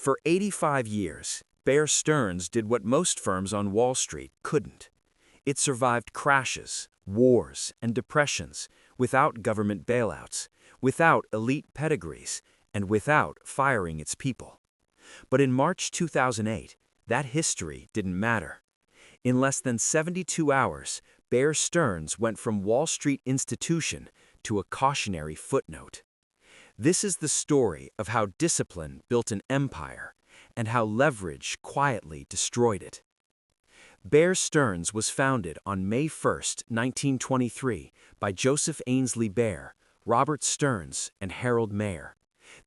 For 85 years, Bear Stearns did what most firms on Wall Street couldn't. It survived crashes, wars, and depressions without government bailouts, without elite pedigrees, and without firing its people. But in March 2008, that history didn't matter. In less than 72 hours, Bear Stearns went from Wall Street institution to a cautionary footnote. This is the story of how discipline built an empire and how leverage quietly destroyed it. Bear Stearns was founded on May 1, 1923, by Joseph Ainsley Bear, Robert Stearns, and Harold Mayer.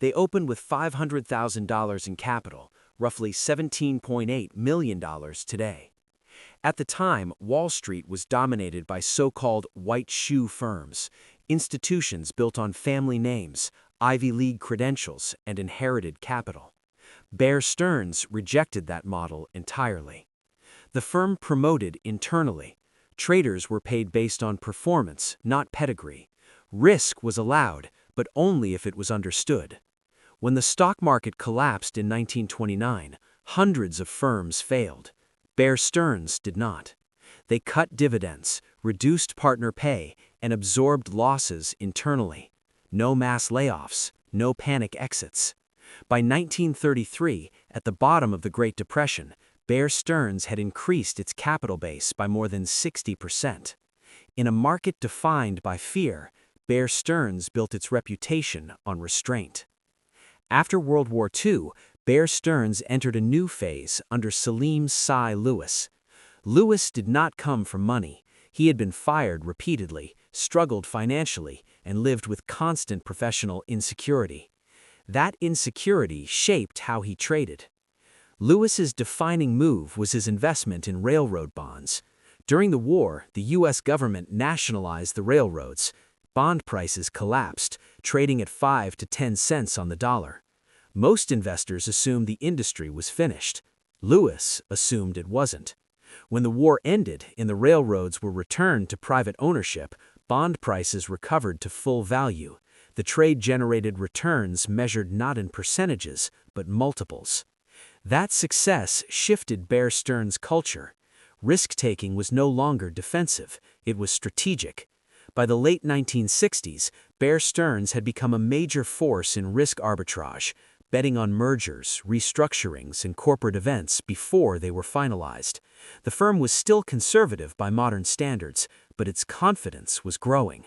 They opened with $500,000 in capital, roughly $17.8 million today. At the time, Wall Street was dominated by so-called white shoe firms, institutions built on family names, Ivy League credentials, and inherited capital. Bear Stearns rejected that model entirely. The firm promoted internally. Traders were paid based on performance, not pedigree. Risk was allowed, but only if it was understood. When the stock market collapsed in 1929, hundreds of firms failed. Bear Stearns did not. They cut dividends, reduced partner pay, and absorbed losses internally. No mass layoffs, no panic exits. By 1933, at the bottom of the Great Depression, Bear Stearns had increased its capital base by more than 60%. In a market defined by fear, Bear Stearns built its reputation on restraint. After World War II, Bear Stearns entered a new phase under Salim Sy Lewis. Lewis did not come from money. He had been fired repeatedly, struggled financially, and lived with constant professional insecurity. That insecurity shaped how he traded. Lewis's defining move was his investment in railroad bonds. During the war, the U.S. government nationalized the railroads. Bond prices collapsed, trading at 5 to 10 cents on the dollar. Most investors assumed the industry was finished. Lewis assumed it wasn't. When the war ended and the railroads were returned to private ownership, bond prices recovered to full value. The trade generated returns measured not in percentages, but multiples. That success shifted Bear Stearns' culture. Risk-taking was no longer defensive, it was strategic. By the late 1960s, Bear Stearns had become a major force in risk arbitrage, betting on mergers, restructurings, and corporate events before they were finalized. The firm was still conservative by modern standards, but its confidence was growing.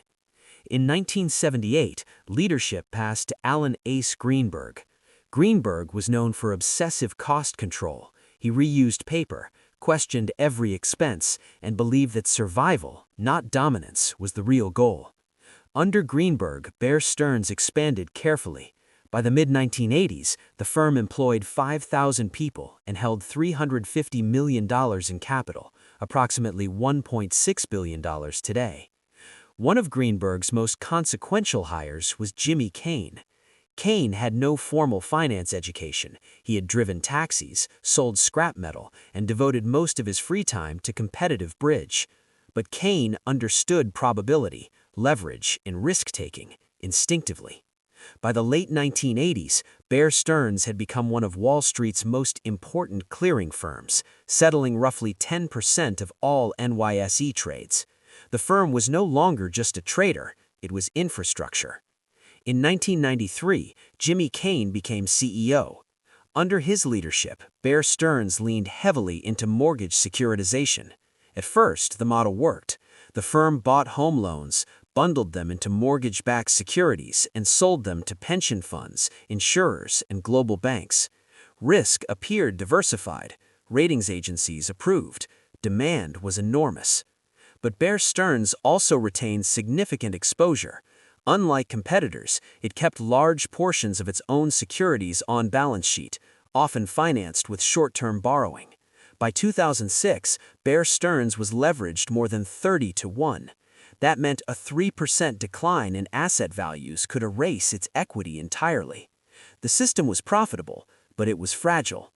In 1978, leadership passed to Alan Ace Greenberg. Greenberg was known for obsessive cost control. He reused paper, questioned every expense, and believed that survival, not dominance, was the real goal. Under Greenberg, Bear Stearns expanded carefully. By the mid-1980s, the firm employed 5,000 people and held $350 million in capital, approximately $1.6 billion today. One of Greenberg's most consequential hires was Jimmy Kane. Kane had no formal finance education. He had driven taxis, sold scrap metal, and devoted most of his free time to competitive bridge. But Kane understood probability, leverage, and risk-taking instinctively. By the late 1980s, Bear Stearns had become one of Wall Street's most important clearing firms, settling roughly 10% of all NYSE trades. The firm was no longer just a trader, it was infrastructure. In 1993, Jimmy Kane became CEO. Under his leadership, Bear Stearns leaned heavily into mortgage securitization. At first, the model worked. The firm bought home loans, bundled them into mortgage-backed securities, and sold them to pension funds, insurers, and global banks. Risk appeared diversified. Ratings agencies approved. Demand was enormous. But Bear Stearns also retained significant exposure. Unlike competitors, it kept large portions of its own securities on balance sheet, often financed with short-term borrowing. By 2006, Bear Stearns was leveraged more than 30 to 1. That meant a 3% decline in asset values could erase its equity entirely. The system was profitable, but it was fragile.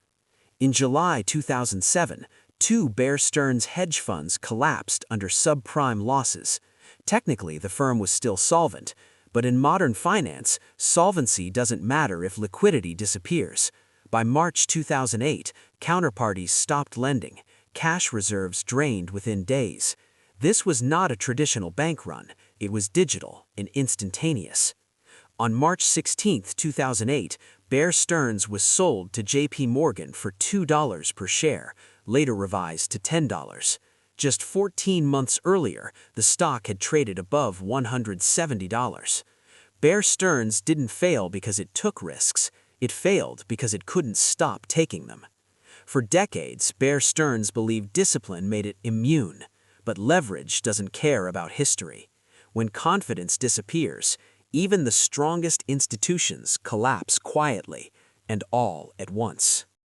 In July 2007, 2 Bear Stearns hedge funds collapsed under subprime losses. Technically, the firm was still solvent, but in modern finance, solvency doesn't matter if liquidity disappears. By March 2008, counterparties stopped lending, cash reserves drained within days. This was not a traditional bank run, it was digital and instantaneous. On March 16, 2008, Bear Stearns was sold to JP Morgan for $2 per share, later revised to $10. Just 14 months earlier, the stock had traded above $170. Bear Stearns didn't fail because it took risks, it failed because it couldn't stop taking them. For decades, Bear Stearns believed discipline made it immune, but leverage doesn't care about history. When confidence disappears, even the strongest institutions collapse quietly, and all at once.